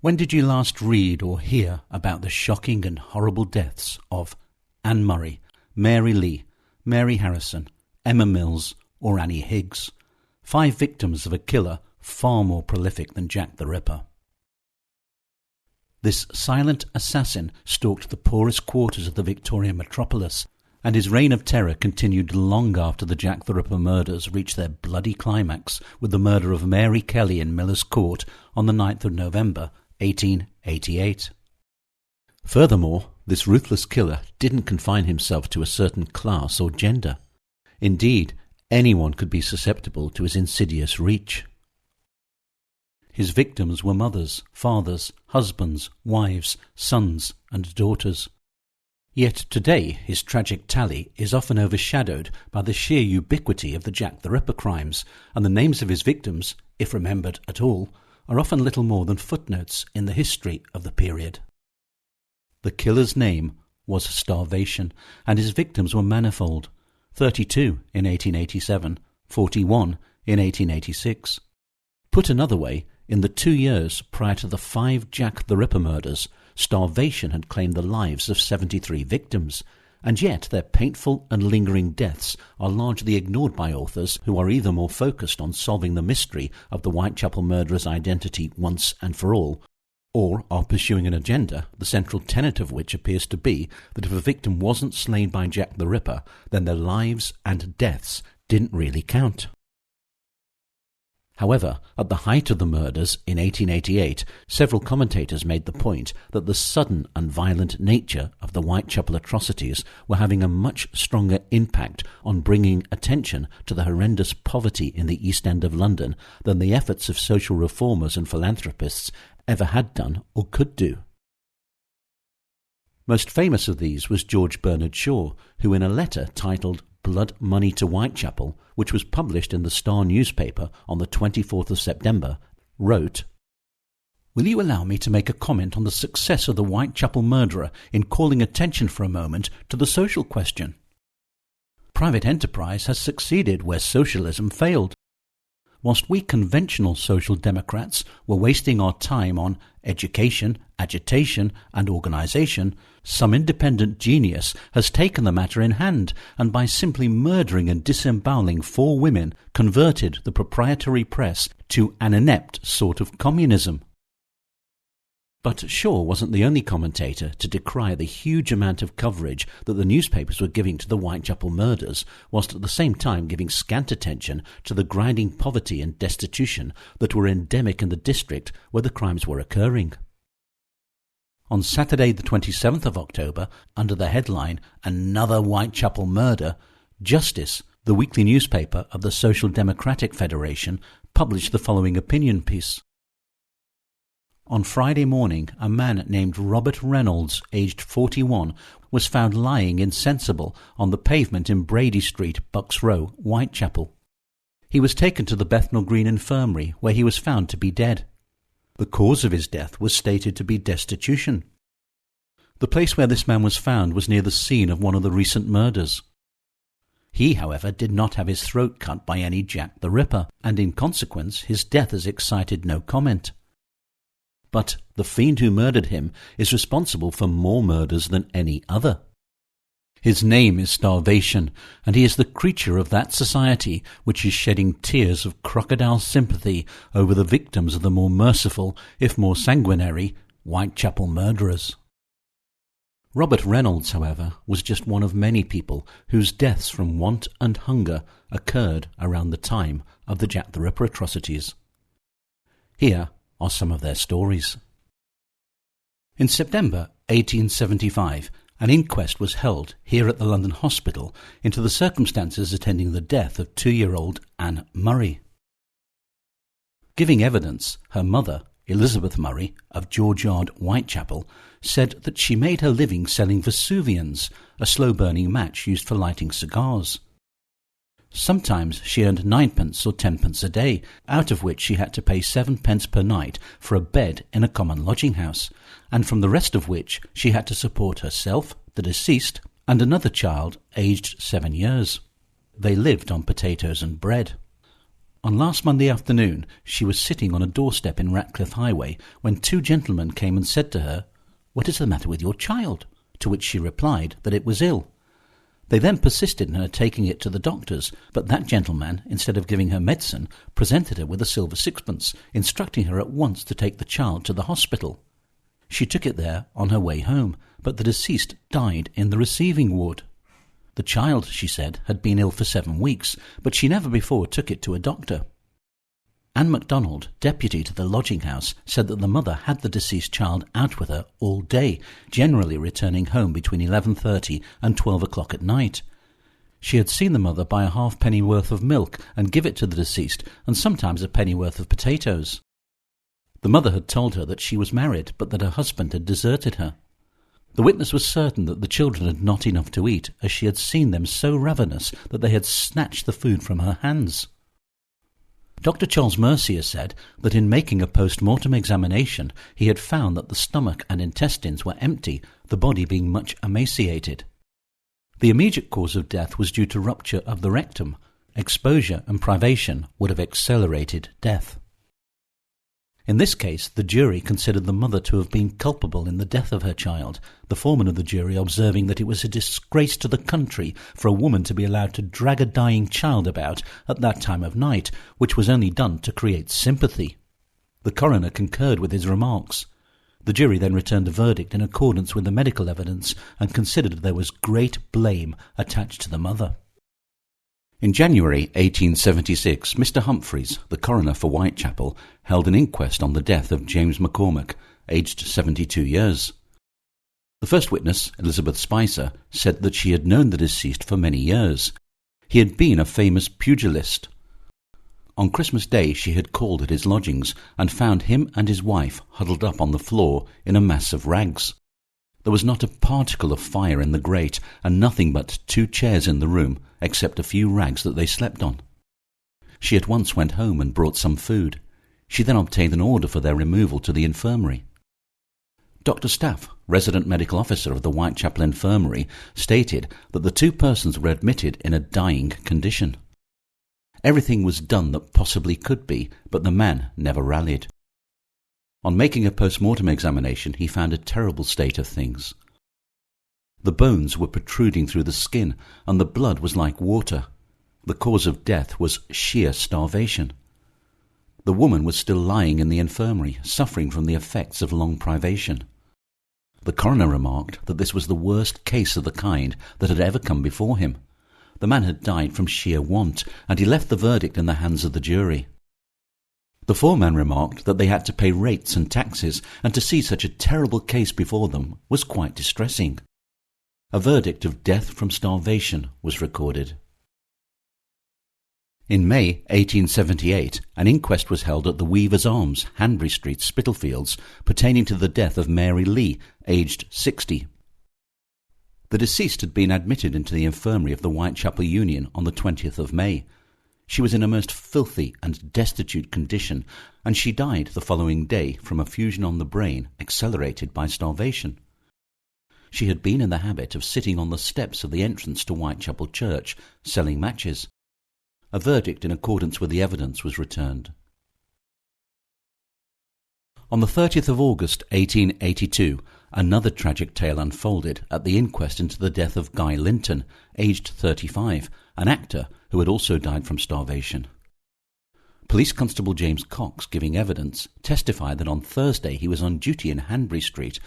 When did you last read or hear about the shocking and horrible deaths of Anne Murray, Mary Lee, Mary Harrison, Emma Mills, or Annie Higgs? 5 victims of a killer far more prolific than Jack the Ripper. This silent assassin stalked the poorest quarters of the Victorian metropolis, and his reign of terror continued long after the Jack the Ripper murders reached their bloody climax with the murder of Mary Kelly in Miller's Court on the 9th of November, 1888. Furthermore, this ruthless killer didn't confine himself to a certain class or gender. Indeed, anyone could be susceptible to his insidious reach. His victims were mothers, fathers, husbands, wives, sons, and daughters. Yet today his tragic tally is often overshadowed by the sheer ubiquity of the Jack the Ripper crimes, and the names of his victims, if remembered at all, are often little more than footnotes in the history of the period. The killer's name was Starvation, and his victims were manifold: 32 in 1887, 41 in 1886. Put another way, in the 2 years prior to the 5 Jack the Ripper murders, Starvation had claimed the lives of 73 victims, and yet their painful and lingering deaths are largely ignored by authors who are either more focused on solving the mystery of the Whitechapel murderer's identity once and for all, or are pursuing an agenda, the central tenet of which appears to be that if a victim wasn't slain by Jack the Ripper, then their lives and deaths didn't really count. However, at the height of the murders in 1888, several commentators made the point that the sudden and violent nature of the Whitechapel atrocities were having a much stronger impact on bringing attention to the horrendous poverty in the East End of London than the efforts of social reformers and philanthropists ever had done or could do. Most famous of these was George Bernard Shaw, who in a letter titled Blood Money to Whitechapel, which was published in the Star newspaper on the 24th of September, wrote, "Will you allow me to make a comment on the success of the Whitechapel murderer in calling attention for a moment to the social question? Private enterprise has succeeded where socialism failed. Whilst we conventional social democrats were wasting our time on education, agitation and organisation, some independent genius has taken the matter in hand and by simply murdering and disemboweling 4 women converted the proprietary press to an inept sort of communism." But Shaw wasn't the only commentator to decry the huge amount of coverage that the newspapers were giving to the Whitechapel murders, whilst at the same time giving scant attention to the grinding poverty and destitution that were endemic in the district where the crimes were occurring. On Saturday the 27th of October, under the headline "Another Whitechapel Murder," Justice, the weekly newspaper of the Social Democratic Federation, published the following opinion piece. On Friday morning, a man named Robert Reynolds, aged 41, was found lying insensible on the pavement in Brady Street, Bucks Row, Whitechapel. He was taken to the Bethnal Green Infirmary, where he was found to be dead. The cause of his death was stated to be destitution. The place where this man was found was near the scene of one of the recent murders. He, however, did not have his throat cut by any Jack the Ripper, and in consequence his death has excited no comment. But the fiend who murdered him is responsible for more murders than any other. His name is Starvation, and he is the creature of that society which is shedding tears of crocodile sympathy over the victims of the more merciful, if more sanguinary, Whitechapel murderers. Robert Reynolds, however, was just one of many people whose deaths from want and hunger occurred around the time of the Jack the Ripper atrocities. Here are some of their stories. In September 1875, an inquest was held here at the London Hospital into the circumstances attending the death of 2-year-old Anne Murray. Giving evidence, her mother, Elizabeth Murray, of George Yard, Whitechapel, said that she made her living selling Vesuvians, a slow-burning match used for lighting cigars. Sometimes she earned 9pence or 10pence a day, out of which she had to pay 7pence per night for a bed in a common lodging-house, and from the rest of which she had to support herself, the deceased, and another child aged 7 years. They lived on potatoes and bread. On last Monday afternoon she was sitting on a doorstep in Ratcliffe Highway when two gentlemen came and said to her, "What is the matter with your child?" To which she replied that it was ill. They then persisted in her taking it to the doctors, but that gentleman, instead of giving her medicine, presented her with a silver sixpence, instructing her at once to take the child to the hospital. She took it there on her way home, but the deceased died in the receiving ward. The child, she said, had been ill for 7 weeks, but she never before took it to a doctor. Anne MacDonald, deputy to the lodging house, said that the mother had the deceased child out with her all day, generally returning home between 11:30 and 12 o'clock at night. She had seen the mother buy a halfpenny worth of milk and give it to the deceased, and sometimes a penny worth of potatoes. The mother had told her that she was married, but that her husband had deserted her. The witness was certain that the children had not enough to eat, as she had seen them so ravenous that they had snatched the food from her hands. Dr. Charles Mercier said that in making a post-mortem examination he had found that the stomach and intestines were empty, the body being much emaciated. The immediate cause of death was due to rupture of the rectum. Exposure and privation would have accelerated death. In this case, the jury considered the mother to have been culpable in the death of her child, the foreman of the jury observing that it was a disgrace to the country for a woman to be allowed to drag a dying child about at that time of night, which was only done to create sympathy. The coroner concurred with his remarks. The jury then returned a verdict in accordance with the medical evidence and considered there was great blame attached to the mother. In January 1876, Mr. Humphreys, the coroner for Whitechapel, held an inquest on the death of James McCormack, aged 72 years. The first witness, Elizabeth Spicer, said that she had known the deceased for many years. He had been a famous pugilist. On Christmas Day she had called at his lodgings and found him and his wife huddled up on the floor in a mass of rags. There was not a particle of fire in the grate, and nothing but 2 chairs in the room, except a few rags that they slept on. She at once went home and brought some food. She then obtained an order for their removal to the infirmary. Dr. Staff, resident medical officer of the Whitechapel Infirmary, stated that the 2 persons were admitted in a dying condition. Everything was done that possibly could be, but the man never rallied. On making a post-mortem examination, he found a terrible state of things. The bones were protruding through the skin, and the blood was like water. The cause of death was sheer starvation. The woman was still lying in the infirmary, suffering from the effects of long privation. The coroner remarked that this was the worst case of the kind that had ever come before him. The man had died from sheer want, and he left the verdict in the hands of the jury. The foreman remarked that they had to pay rates and taxes, and to see such a terrible case before them was quite distressing. A verdict of death from starvation was recorded. In May 1878, an inquest was held at the Weaver's Arms, Hanbury Street, Spitalfields, pertaining to the death of Mary Lee, aged 60. The deceased had been admitted into the infirmary of the Whitechapel Union on the 20th of May. She was in a most filthy and destitute condition, and she died the following day from a fusion on the brain accelerated by starvation. She had been in the habit of sitting on the steps of the entrance to Whitechapel Church, selling matches. A verdict in accordance with the evidence was returned. On the 30th of August 1882, another tragic tale unfolded at the inquest into the death of Guy Linton, aged 35, an actor who had also died from starvation. Police Constable James Cox, giving evidence, testified that on Thursday he was on duty in Hanbury Street,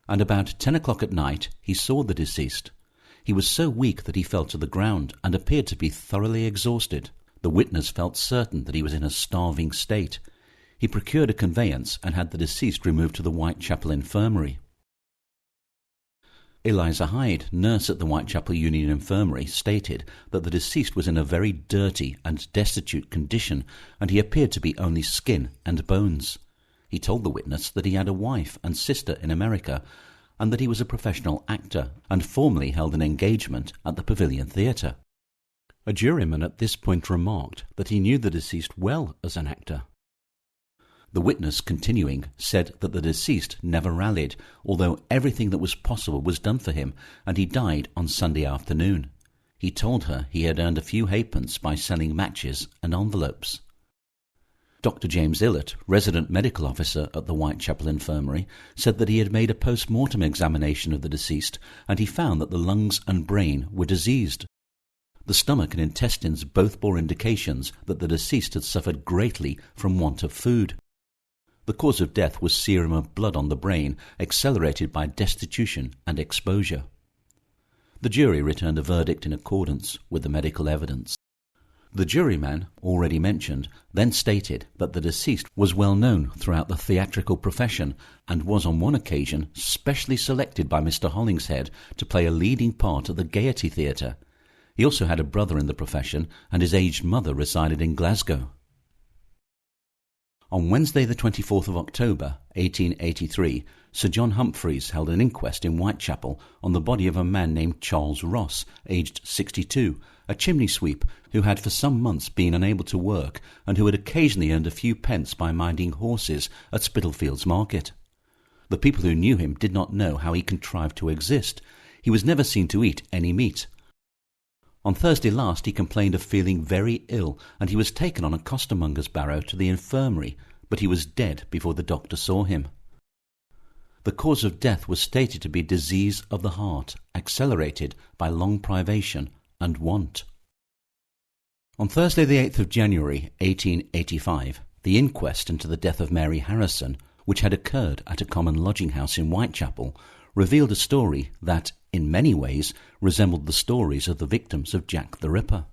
and about 10 o'clock at night he saw the deceased. He was so weak that he fell to the ground and appeared to be thoroughly exhausted. The witness felt certain that he was in a starving state. He procured a conveyance and had the deceased removed to the Whitechapel Infirmary. Eliza Hyde, nurse at the Whitechapel Union Infirmary, stated that the deceased was in a very dirty and destitute condition, and he appeared to be only skin and bones. He told the witness that he had a wife and sister in America, and that he was a professional actor, and formerly held an engagement at the Pavilion Theatre. A juryman at this point remarked that he knew the deceased well as an actor. The witness, continuing, said that the deceased never rallied, although everything that was possible was done for him, and he died on Sunday afternoon. He told her he had earned a few halfpence by selling matches and envelopes. Dr. James Illett, resident medical officer at the Whitechapel Infirmary, said that he had made a post-mortem examination of the deceased and he found that the lungs and brain were diseased. The stomach and intestines both bore indications that the deceased had suffered greatly from want of food. The cause of death was serum of blood on the brain, accelerated by destitution and exposure. The jury returned a verdict in accordance with the medical evidence. The juryman, already mentioned, then stated that the deceased was well known throughout the theatrical profession and was on one occasion specially selected by Mr. Hollingshead to play a leading part at the Gaiety Theatre. He also had a brother in the profession and his aged mother resided in Glasgow. On Wednesday the 24th of October, 1883, Sir John Humphreys held an inquest in Whitechapel on the body of a man named Charles Ross, aged 62, a chimney sweep who had for some months been unable to work and who had occasionally earned a few pence by minding horses at Spitalfields Market. The people who knew him did not know how he contrived to exist. He was never seen to eat any meat. On Thursday last he complained of feeling very ill, and he was taken on a costermonger's barrow to the infirmary, but he was dead before the doctor saw him. The cause of death was stated to be disease of the heart, accelerated by long privation and want. On Thursday the 8th of January, 1885, the inquest into the death of Mary Harrison, which had occurred at a common lodging-house in Whitechapel, revealed a story that, in many ways, resembled the stories of the victims of Jack the Ripper.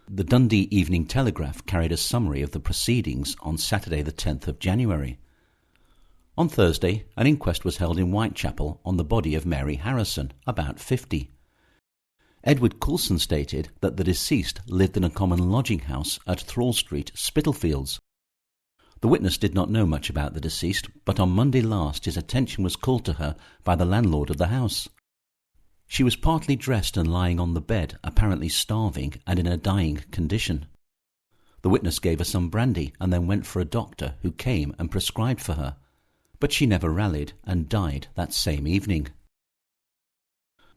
The Dundee Evening Telegraph carried a summary of the proceedings on Saturday the 10th of January. On Thursday, an inquest was held in Whitechapel on the body of Mary Harrison, about 50. Edward Coulson stated that the deceased lived in a common lodging-house at Thrall Street, Spitalfields. The witness did not know much about the deceased, but on Monday last his attention was called to her by the landlord of the house. She was partly dressed and lying on the bed, apparently starving and in a dying condition. The witness gave her some brandy and then went for a doctor who came and prescribed for her, but she never rallied and died that same evening.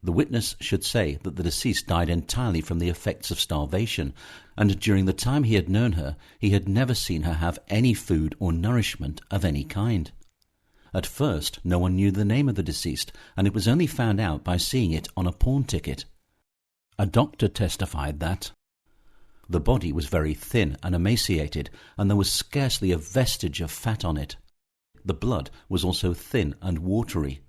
The witness should say that the deceased died entirely from the effects of starvation, and during the time he had known her, he had never seen her have any food or nourishment of any kind. At first, no one knew the name of the deceased, and it was only found out by seeing it on a pawn ticket. A doctor testified that the body was very thin and emaciated, and there was scarcely a vestige of fat on it. The blood was also thin and watery.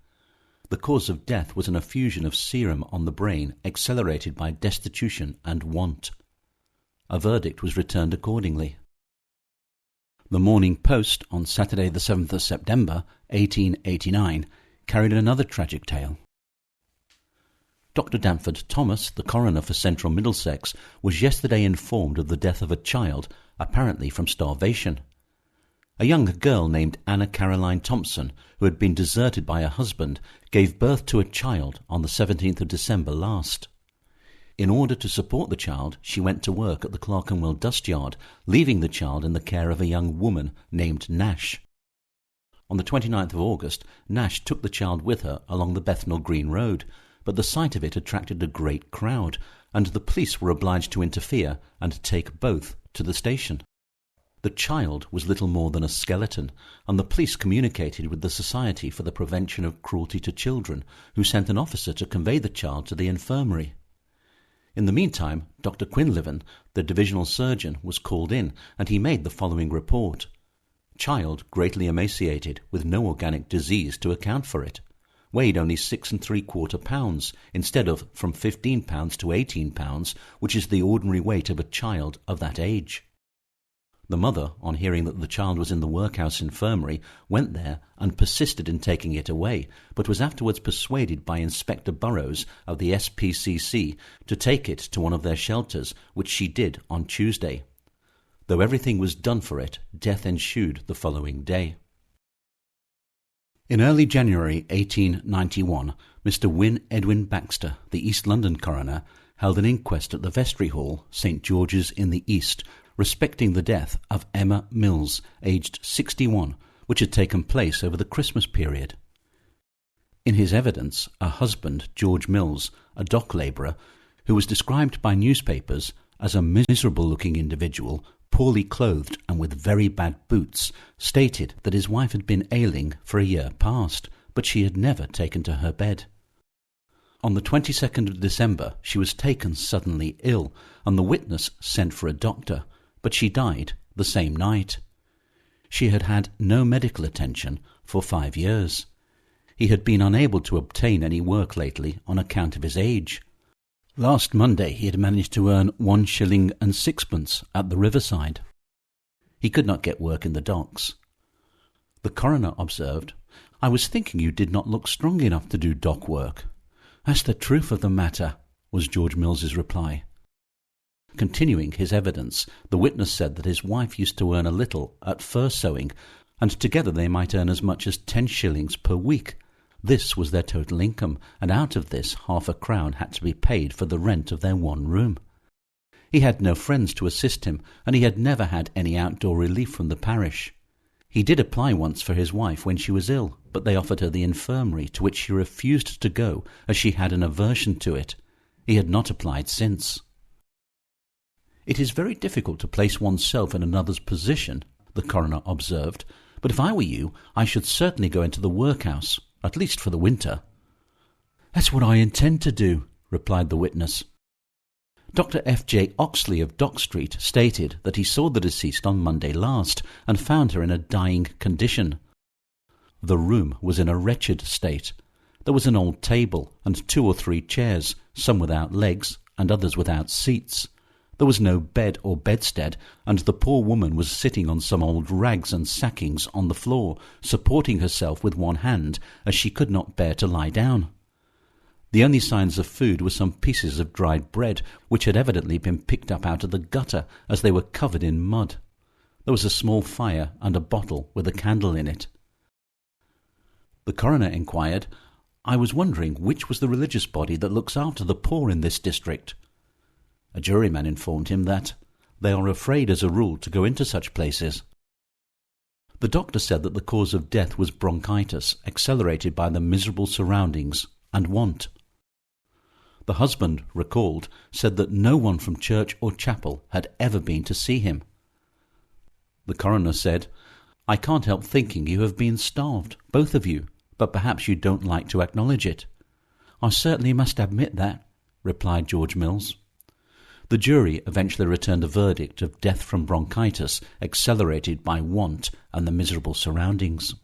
The cause of death was an effusion of serum on the brain, accelerated by destitution and want. A verdict was returned accordingly. The Morning Post on Saturday the 7th of September, 1889, carried another tragic tale. Dr. Damford Thomas, the coroner for Central Middlesex, was yesterday informed of the death of a child, apparently from starvation. A young girl named Anna Caroline Thompson, who had been deserted by her husband, gave birth to a child on the 17th of December last. In order to support the child, she went to work at the Clerkenwell dust yard, leaving the child in the care of a young woman named Nash. On the 29th of August, Nash took the child with her along the Bethnal Green Road, but the sight of it attracted a great crowd, and the police were obliged to interfere and take both to the station. The child was little more than a skeleton, and the police communicated with the Society for the Prevention of Cruelty to Children, who sent an officer to convey the child to the infirmary. In the meantime, Dr. Quinlivan, the divisional surgeon, was called in, and he made the following report. Child greatly emaciated, with no organic disease to account for it. Weighed only 6 3/4 pounds, instead of from 15 pounds to 18 pounds, which is the ordinary weight of a child of that age. The mother, on hearing that the child was in the workhouse infirmary, went there and persisted in taking it away, but was afterwards persuaded by Inspector Burrows of the SPCC to take it to one of their shelters, which she did on Tuesday. Though everything was done for it, death ensued the following day. In early January 1891, Mr. Wynne Edwin Baxter, the East London coroner, held an inquest at the Vestry Hall, St. George's in the East, respecting the death of Emma Mills, aged 61, which had taken place over the Christmas period. In his evidence, her husband, George Mills, a dock labourer, who was described by newspapers as a miserable-looking individual, poorly clothed and with very bad boots, stated that his wife had been ailing for a year past, but she had never taken to her bed. On the 22nd of December she was taken suddenly ill, and the witness sent for a doctor, but she died the same night. She had had no medical attention for 5 years. He had been unable to obtain any work lately on account of his age. Last Monday he had managed to earn 1 shilling and sixpence at the riverside. He could not get work in the docks. The coroner observed, "I was thinking you did not look strong enough to do dock work." "That's the truth of the matter," was George Mills's reply. Continuing his evidence, the witness said that his wife used to earn a little at fur sewing, and together they might earn as much as 10 shillings per week. This was their total income, and out of this half a crown had to be paid for the rent of their one room. He had no friends to assist him, and he had never had any outdoor relief from the parish. He did apply once for his wife when she was ill, but they offered her the infirmary, to which she refused to go, as she had an aversion to it. He had not applied since. "It is very difficult to place oneself in another's position," the coroner observed, "but if I were you, I should certainly go into the workhouse, at least for the winter." "That's what I intend to do," replied the witness. Dr. F. J. Oxley of Dock Street stated that he saw the deceased on Monday last and found her in a dying condition. The room was in a wretched state. There was an old table and 2 or 3 chairs, some without legs and others without seats. There was no bed or bedstead, and the poor woman was sitting on some old rags and sackings on the floor, supporting herself with one hand, as she could not bear to lie down. The only signs of food were some pieces of dried bread, which had evidently been picked up out of the gutter, as they were covered in mud. There was a small fire and a bottle with a candle in it. The coroner inquired, "I was wondering which was the religious body that looks after the poor in this district?" A juryman informed him that they are afraid as a rule to go into such places. The doctor said that the cause of death was bronchitis, accelerated by the miserable surroundings and want. The husband, recalled, said that no one from church or chapel had ever been to see him. The coroner said, "I can't help thinking you have been starved, both of you, but perhaps you don't like to acknowledge it." "I certainly must admit that," replied George Mills. The jury eventually returned a verdict of death from bronchitis, accelerated by want and the miserable surroundings.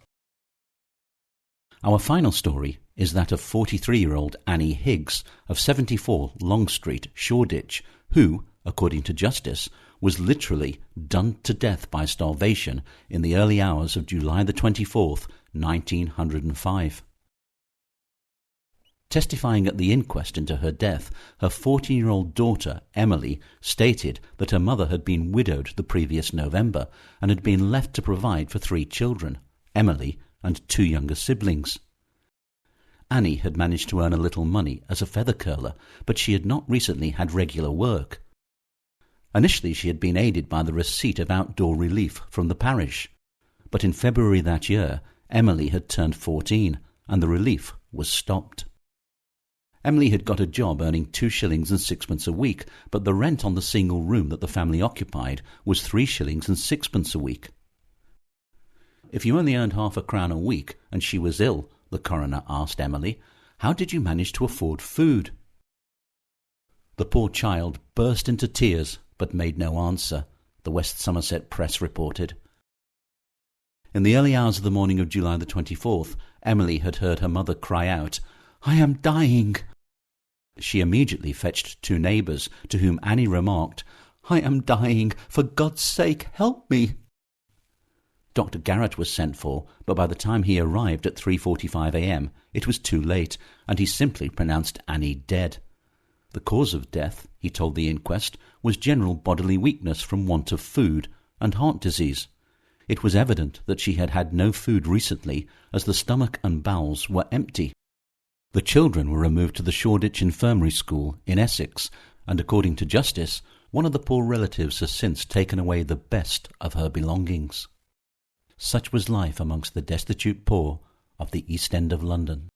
Our final story is that of 43-year-old Annie Higgs of 74 Long Street, Shoreditch, who, according to justice, was literally done to death by starvation in the early hours of July the 24th, 1905. Testifying at the inquest into her death, her 14-year-old daughter, Emily, stated that her mother had been widowed the previous November and had been left to provide for 3 children, Emily and 2 younger siblings. Annie had managed to earn a little money as a feather curler, but she had not recently had regular work. Initially she had been aided by the receipt of outdoor relief from the parish, but in February that year Emily had turned 14 and the relief was stopped. Emily had got a job earning 2 shillings and sixpence a week, but the rent on the single room that the family occupied was 3 shillings and sixpence a week. "If you only earned half a crown a week and she was ill," the coroner asked Emily, "how did you manage to afford food?" The poor child burst into tears but made no answer, the West Somerset Press reported. In the early hours of the morning of July the 24th, Emily had heard her mother cry out, "I am dying." She immediately fetched 2 neighbours, to whom Annie remarked, "I am dying, for God's sake, help me." Dr. Garrett was sent for, but by the time he arrived at 3:45 a.m. it was too late, and he simply pronounced Annie dead. The cause of death, he told the inquest, was general bodily weakness from want of food and heart disease. It was evident that she had had no food recently, as the stomach and bowels were empty. The children were removed to the Shoreditch Infirmary School in Essex, and according to justice, one of the poor relatives has since taken away the best of her belongings. Such was life amongst the destitute poor of the East End of London.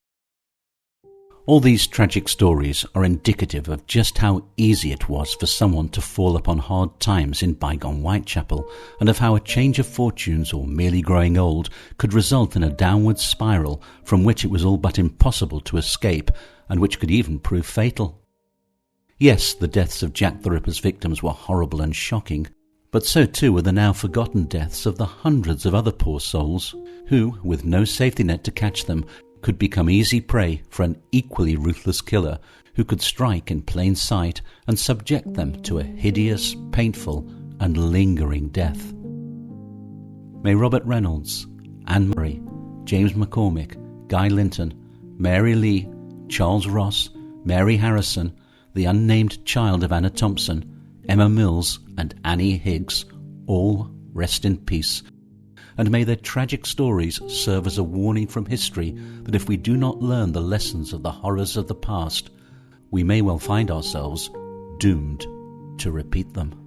All these tragic stories are indicative of just how easy it was for someone to fall upon hard times in bygone Whitechapel, and of how a change of fortunes or merely growing old could result in a downward spiral from which it was all but impossible to escape, and which could even prove fatal. Yes, the deaths of Jack the Ripper's victims were horrible and shocking, but so too were the now forgotten deaths of the hundreds of other poor souls who, with no safety net to catch them, could become easy prey for an equally ruthless killer who could strike in plain sight and subject them to a hideous, painful, and lingering death. May Robert Reynolds, Anne Murray, James McCormack, Guy Linton, Mary Lee, Charles Ross, Mary Harrison, the unnamed child of Anna Thompson, Emma Mills, and Annie Higgs all rest in peace, and may their tragic stories serve as a warning from history that if we do not learn the lessons of the horrors of the past, we may well find ourselves doomed to repeat them.